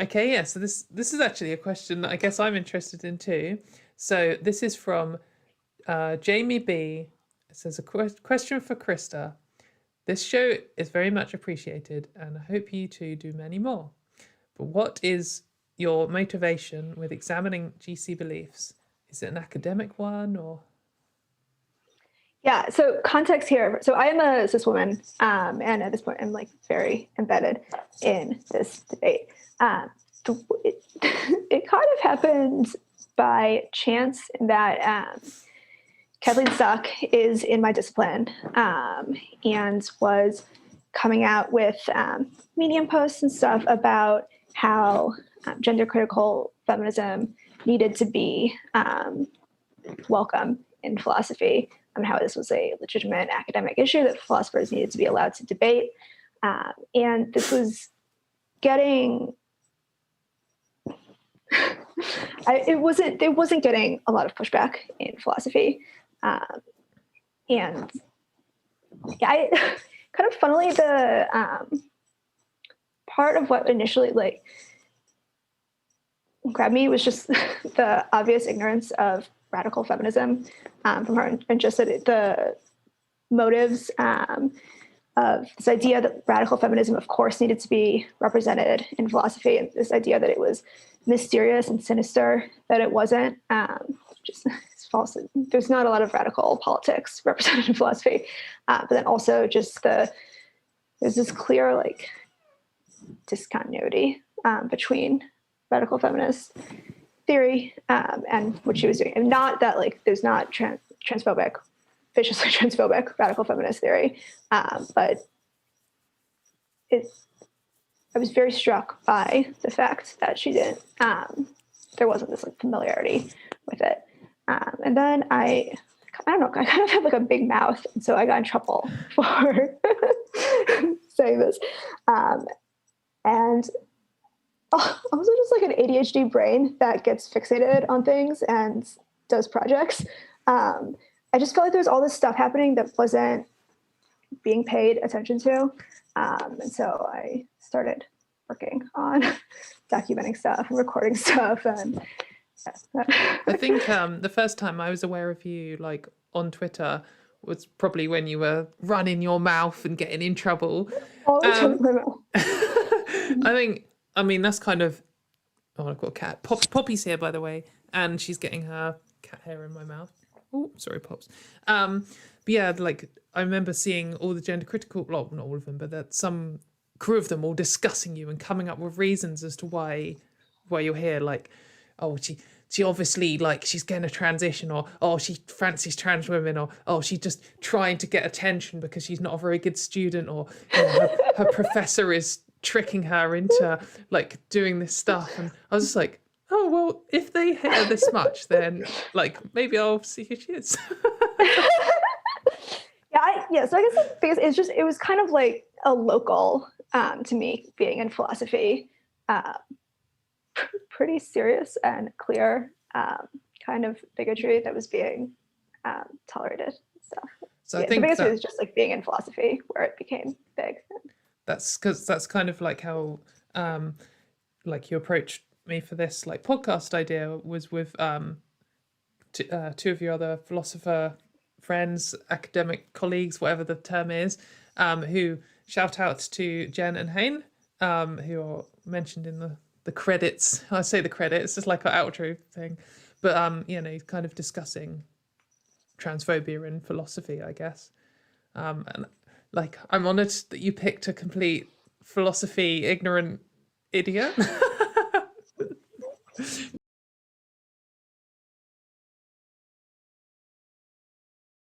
Okay, yeah. So this is actually a question that I guess I'm interested in too. So this is from Jamie B. It says a question for Christa. This show is very much appreciated, and I hope you two do many more. But what is your motivation with examining GC beliefs? Is it an academic one or? Yeah, so context here. So I am a cis woman, and at this point, I'm like very embedded in this debate. It, it kind of happened by chance in that Kathleen Stock is in my discipline and was coming out with Medium posts and stuff about how gender critical feminism needed to be welcome in philosophy, and how this was a legitimate academic issue that philosophers needed to be allowed to debate. And this was getting, it wasn't getting a lot of pushback in philosophy. And yeah, I kind of funnily, the part of what initially like grabbed me was just the obvious ignorance of radical feminism from her, and just that the motives of this idea that radical feminism, of course, needed to be represented in philosophy, and this idea that it was mysterious and sinister, that it wasn't. Just it's false. There's not a lot of radical politics represented in philosophy, but then also just there's this clear like discontinuity between radical feminist theory and what she was doing. And not that like there's not transphobic, viciously transphobic radical feminist theory, but I was very struck by the fact that she didn't, there wasn't this like familiarity with it. And then I don't know, I kind of have like a big mouth. And so I got in trouble for saying this. And also just like an ADHD brain that gets fixated on things and does projects. I just felt like there was all this stuff happening that wasn't being paid attention to. And so I started working on documenting stuff and recording stuff. And I think the first time I was aware of you like on Twitter was probably when you were running your mouth and getting in trouble. I mean, that's kind of, oh, I've got a cat. Poppy's here, by the way, and she's getting her cat hair in my mouth. Oh, sorry, Pops. But yeah, like I remember seeing all the gender critical, well, not all of them, but that some crew of them all discussing you and coming up with reasons as to why you're here. Like, oh, she obviously like she's getting a transition, or oh, she fancies trans women, or oh, she's just trying to get attention because she's not a very good student, or you know, her professor is tricking her into like doing this stuff. And I was just like, oh well, if they hate her this much, then like maybe I'll see who she is. So I guess the biggest, it was kind of like a local to me being in philosophy, pretty serious and clear kind of bigotry that was being tolerated and stuff. So I think the biggest thing is just like being in philosophy where it became big. That's because that's kind of like how like you approached me for this like podcast idea was with two of your other philosopher friends, academic colleagues, whatever the term is, who shout out to Jen and Hayne, who are mentioned in the credits. I say the credits, it's like our outro thing, but you know, kind of discussing transphobia in philosophy, I guess. And like I'm honoured that you picked a complete philosophy ignorant idiot.